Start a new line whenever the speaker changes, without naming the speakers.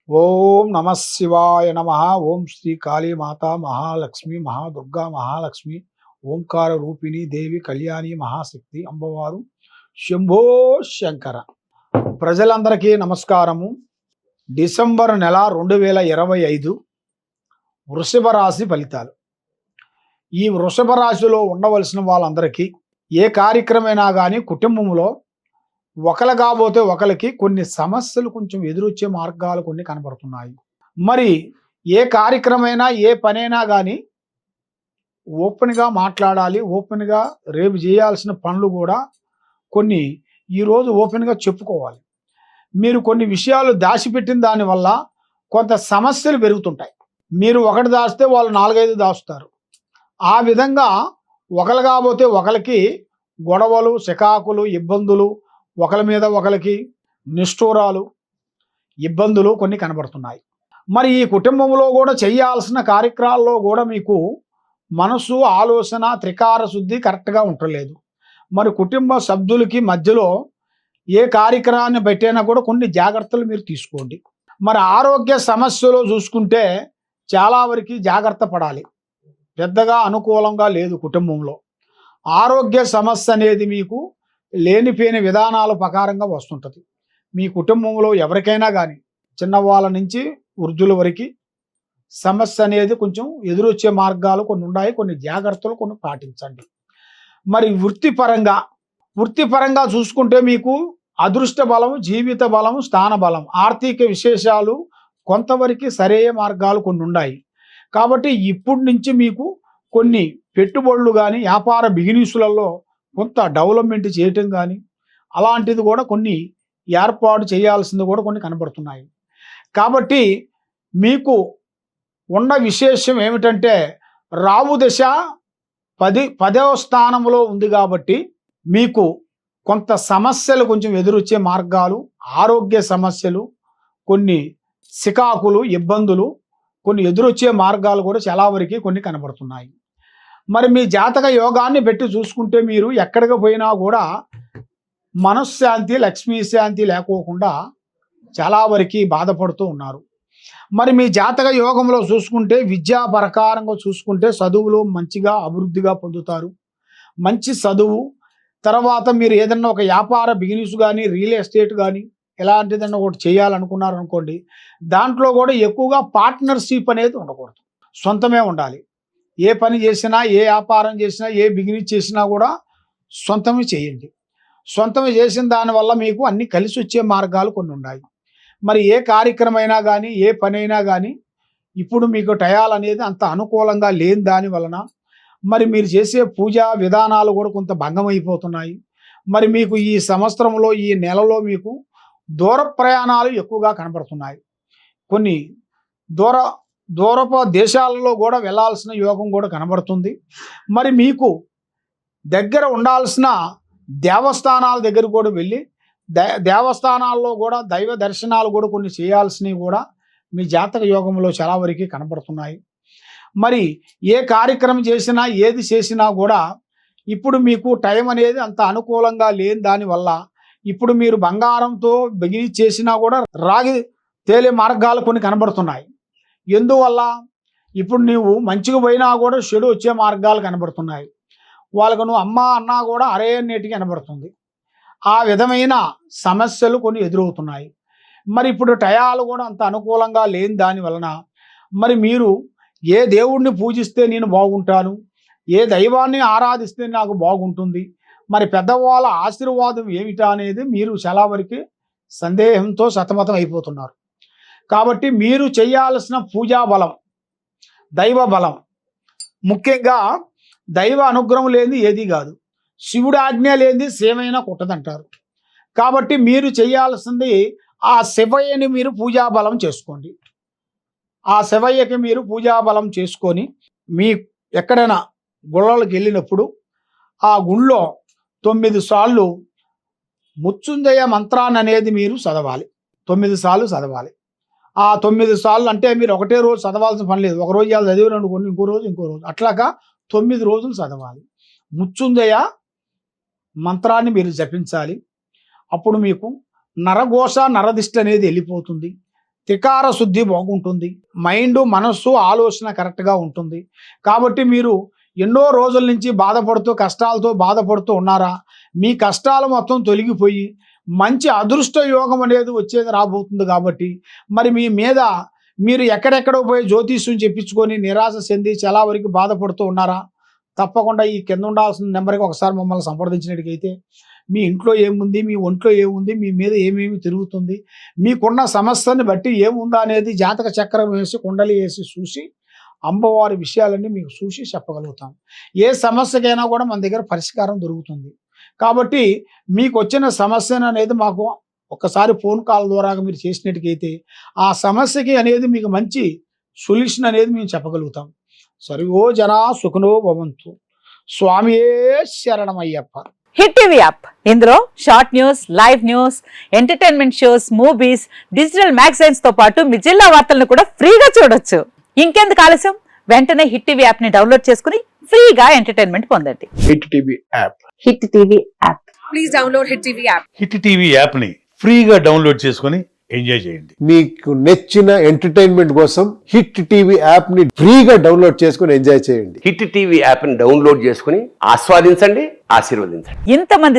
ఓం నమ శివాయ నమ. ఓం శ్రీ కాళీ మాతా మహాలక్ష్మి మహాదుర్గా మహాలక్ష్మి ఓంకార రూపిణి దేవి కళ్యాణి మహాశక్తి అమ్మవారు శంభో శంకర. ప్రజలందరికీ నమస్కారము. డిసెంబర్ నెల 2025 వృషభ రాశి ఫలితాలు. ఈ వృషభ రాశిలో ఉండవలసిన వాళ్ళందరికీ ఏ కార్యక్రమైనా కానీ కుటుంబంలో ఒకరు కాబోతే ఒకరికి కొన్ని సమస్యలు కొంచెం ఎదురొచ్చే మార్గాలు కొన్ని కనబడుతున్నాయి. మరి ఏ కార్యక్రమైనా ఏ పనైనా కానీ ఓపెన్గా మాట్లాడాలి. ఓపెన్గా రేపు చేయాల్సిన పనులు కూడా కొన్ని ఈరోజు ఓపెన్గా చెప్పుకోవాలి. మీరు కొన్ని విషయాలు దాచిపెట్టిన దానివల్ల కొంత సమస్యలు పెరుగుతుంటాయి. మీరు ఒకటి దాస్తే వాళ్ళు 4-5 దాస్తారు. ఆ విధంగా ఒకరు కాబోతే ఒకరికి గొడవలు, చికాకులు, ఇబ్బందులు, ఒకరి మీద ఒకరికి నిష్ఠూరాలు, ఇబ్బందులు కొన్ని కనబడుతున్నాయి. మరి ఈ కుటుంబంలో కూడా చేయాల్సిన కార్యక్రమాల్లో కూడా మీకు మనసు, ఆలోచన, త్రికార శుద్ధి కరెక్ట్గా ఉండలేదు. మరి కుటుంబ సభ్యులకి మధ్యలో ఏ కార్యక్రమాన్ని పెట్టైనా కూడా కొన్ని జాగ్రత్తలు మీరు తీసుకోండి. మరి ఆరోగ్య సమస్యలో చూసుకుంటే చాలా వరకు జాగ్రత్త పడాలి. పెద్దగా అనుకూలంగా లేదు కుటుంబంలో. ఆరోగ్య సమస్య అనేది మీకు లేనిపోయిన విధానాల ప్రకారంగా వస్తుంటుంది. మీ కుటుంబంలో ఎవరికైనా కానీ చిన్నవాళ్ళ నుంచి వృద్ధుల వరకు సమస్య అనేది కొంచెం ఎదురొచ్చే మార్గాలు కొన్ని ఉన్నాయి. కొన్ని జాగ్రత్తలు కొన్ని పాటించండి. మరి వృత్తిపరంగా చూసుకుంటే మీకు అదృష్ట బలం, జీవిత బలం, స్థాన బలం, ఆర్థిక విశేషాలు కొంతవరకు సరైన మార్గాలు కొన్ని ఉన్నాయి. కాబట్టి ఇప్పటి నుంచి మీకు కొన్ని పెట్టుబడులు కానీ వ్యాపార బిజినెస్లలో కొంత డెవలప్మెంట్ చేయటం కానీ అలాంటిది కూడా కొన్ని ఏర్పాటు చేయాల్సింది కూడా కొన్ని కనబడుతున్నాయి. కాబట్టి మీకు ఉన్న విశేషం ఏమిటంటే రావు దశ 10వ స్థానంలో ఉంది. కాబట్టి మీకు కొంత సమస్యలు కొంచెం ఎదురొచ్చే మార్గాలు, ఆరోగ్య సమస్యలు, కొన్ని చికాకులు, ఇబ్బందులు కొన్ని ఎదురొచ్చే మార్గాలు కూడా చాలా వరకు కొన్ని కనబడుతున్నాయి. మరి మీ జాతక యోగాన్ని పెట్టి చూసుకుంటే మీరు ఎక్కడికి పోయినా కూడా మనశ్శాంతి, లక్ష్మీ శాంతి లేకోకుండా చాలా వరకు బాధపడుతూ ఉన్నారు. మరి మీ జాతక యోగంలో చూసుకుంటే విద్యా ప్రకారంగా చూసుకుంటే చదువులో మంచిగా అభివృద్ధిగా పొందుతారు. మంచి చదువు తర్వాత మీరు ఏదన్నా ఒక వ్యాపార బిజినెస్ కానీ, రియల్ ఎస్టేట్ కానీ ఎలాంటిదన్నా ఒకటి చేయాలనుకున్నారనుకోండి, దాంట్లో కూడా ఎక్కువగా పార్ట్నర్షిప్ అనేది ఉండకూడదు. సొంతమే ఉండాలి. ఏ పని చేసినా, ఏ వ్యాపారం చేసినా, ఏ బిజినెస్ చేసినా కూడా సొంతమే చేయండి. సొంతమే చేసిన దానివల్ల మీకు అన్ని కలిసి వచ్చే మార్గాలు కొన్ని ఉన్నాయి. మరి ఏ కార్యక్రమైనా కానీ, ఏ పనైనా కానీ ఇప్పుడు మీకు టయాలు అనేది అంత అనుకూలంగా లేని దాని వలన మరి మీరు చేసే పూజా విధానాలు కూడా కొంత భంగం అయిపోతున్నాయి. మరి మీకు ఈ సంవత్సరంలో, ఈ నెలలో మీకు దూర ప్రయాణాలు ఎక్కువగా కనబడుతున్నాయి. కొన్ని దూరపు దేశాలలో కూడా వెళ్ళాల్సిన యోగం కూడా కనబడుతుంది. మరి మీకు దగ్గర ఉండాల్సిన దేవస్థానాల దగ్గర కూడా వెళ్ళి దేవస్థానాల్లో కూడా దైవ దర్శనాలు కూడా కొన్ని చేయాల్సినవి కూడా మీ జాతక యోగంలో చాలా వరకు కనబడుతున్నాయి. మరి ఏ కార్యక్రమం చేసినా, ఏది చేసినా కూడా ఇప్పుడు మీకు టైం అనేది అంత అనుకూలంగా లేని దానివల్ల ఇప్పుడు మీరు బంగారంతో బిజినెస్ చేసినా కూడా రాగి తేలే మార్గాలు కొన్ని కనబడుతున్నాయి. ఎందువల్ల ఇప్పుడు నీవు మంచిగా పోయినా కూడా చెడు వచ్చే మార్గాలు కనబడుతున్నాయి. వాళ్ళకు నువ్వు అమ్మ అన్నా కూడా అరే నేటికి కనబడుతుంది. ఆ విధమైన సమస్యలు కొన్ని ఎదురవుతున్నాయి. మరి ఇప్పుడు టయాలు కూడా అంత అనుకూలంగా లేని దాని వలన మరి మీరు ఏ దేవుణ్ణి పూజిస్తే నేను బాగుంటాను, ఏ దైవాన్ని ఆరాధిస్తే నాకు బాగుంటుంది, మరి పెద్దవాళ్ళ ఆశీర్వాదం ఏమిటా అనేది మీరు చాలా వరకు సందేహంతో సతమతం అయిపోతున్నారు. కాబట్టి మీరు చేయాల్సిన పూజా బలం, దైవ బలం, ముఖ్యంగా దైవ అనుగ్రహం లేనిది ఏది కాదు, శివుడి ఆజ్ఞ లేనిది సేమైనా కుట్టదంటారు. కాబట్టి మీరు చేయాల్సింది ఆ శివయ్యని మీరు పూజా బలం చేసుకోండి. ఆ శివయ్యకి మీరు పూజా బలం చేసుకొని మీ ఎక్కడైనా గుళ్ళకి వెళ్ళినప్పుడు ఆ గుళ్ళో 9 సార్లు మృత్యుంజయ మంత్రాన్ని అనేది మీరు చదవాలి. 9 సార్లు చదవాలి. ఆ 9 సార్లు అంటే మీరు ఒకటే రోజు చదవాల్సిన పని లేదు. ఒక రోజు ఇవాళ చదివారు అనుకోండి, ఇంకో రోజు అట్లాగా 9 రోజులు చదవాలి. మృత్యుంజయ మంత్రాన్ని మీరు జపించాలి. అప్పుడు మీకు నరఘోష, నరదిష్టి అనేది వెళ్ళిపోతుంది. త్రికార శుద్ధి బాగుంటుంది, మైండ్ మనస్సు ఆలోచన కరెక్ట్గా ఉంటుంది. కాబట్టి మీరు ఎన్నో రోజుల నుంచి బాధపడుతూ కష్టాలతో బాధపడుతూ ఉన్నారా, మీ కష్టాలు మొత్తం తొలగిపోయి మంచి అదృష్ట యోగం అనేది వచ్చేది రాబోతుంది. కాబట్టి మరి మీ మీద మీరు ఎక్కడెక్కడో పోయి జ్యోతిష్యం చెప్పించుకొని నిరాశ చెంది చాలా వరకు బాధపడుతూ ఉన్నారా, తప్పకుండా ఈ కింద ఉండాల్సిన నెంబర్కి ఒకసారి మమ్మల్ని సంప్రదించినట్టుగైతే మీ ఇంట్లో ఏముంది, మీ ఒంట్లో ఏముంది, మీ మీద ఏమేమి తిరుగుతుంది, మీకున్న సమస్యని బట్టి ఏముందా అనేది జాతక చక్రం వేసి కుండలి వేసి చూసి అమ్మవారి విషయాలన్నీ మీకు చూసి చెప్పగలుగుతాం. ఏ సమస్యకైనా కూడా మన దగ్గర పరిష్కారం దొరుకుతుంది. కాబట్టి మీకు వచ్చిన సమస్యను అనేది మాకు ఒకసారి ఫోన్ కాల్ ద్వారా మీరు చేసినట్టుకైతే ఆ సమస్యకి అనేది మీకు మంచి సొల్యూషన్ అనేది మేము చెప్పగలుగుతాం. సర్వో జనా సుఖనో భవంతు. స్వామియే శరణమయ్యప్ప.
హిట్ టీవీ యాప్, ఇందులో short news, live news, entertainment shows, movies, digital magazines తో పాటు మీ జిల్లా వార్తలను కూడా ఫ్రీగా చూడొచ్చు. ఇంకెందుకు ఆలస్యం, వెంటనే హిట్ టీవీ యాప్ ని డౌన్లోడ్ చేసుకుని ఫ్రీగా ఎంటర్టైన్మెంట్ పొందండి.
Hit TV app.
Hit TV app.
Please download hit TV app.
Hit TV యాప్ని ఫ్రీగా డౌన్లోడ్ చేసుకొని ఎంజాయ్ చేయండి.
మీకు నచ్చిన ఎంటర్టైన్మెంట్ కోసం హిట్ టీవీ యాప్ ని ఫ్రీగా డౌన్లోడ్ చేసుకొని ఎంజాయ్ చేయండి.
హిట్ టీవీ యాప్ని డౌన్లోడ్ చేసుకుని ఆస్వాదించండి, ఆశీర్వదించండి.
ఇంతమంది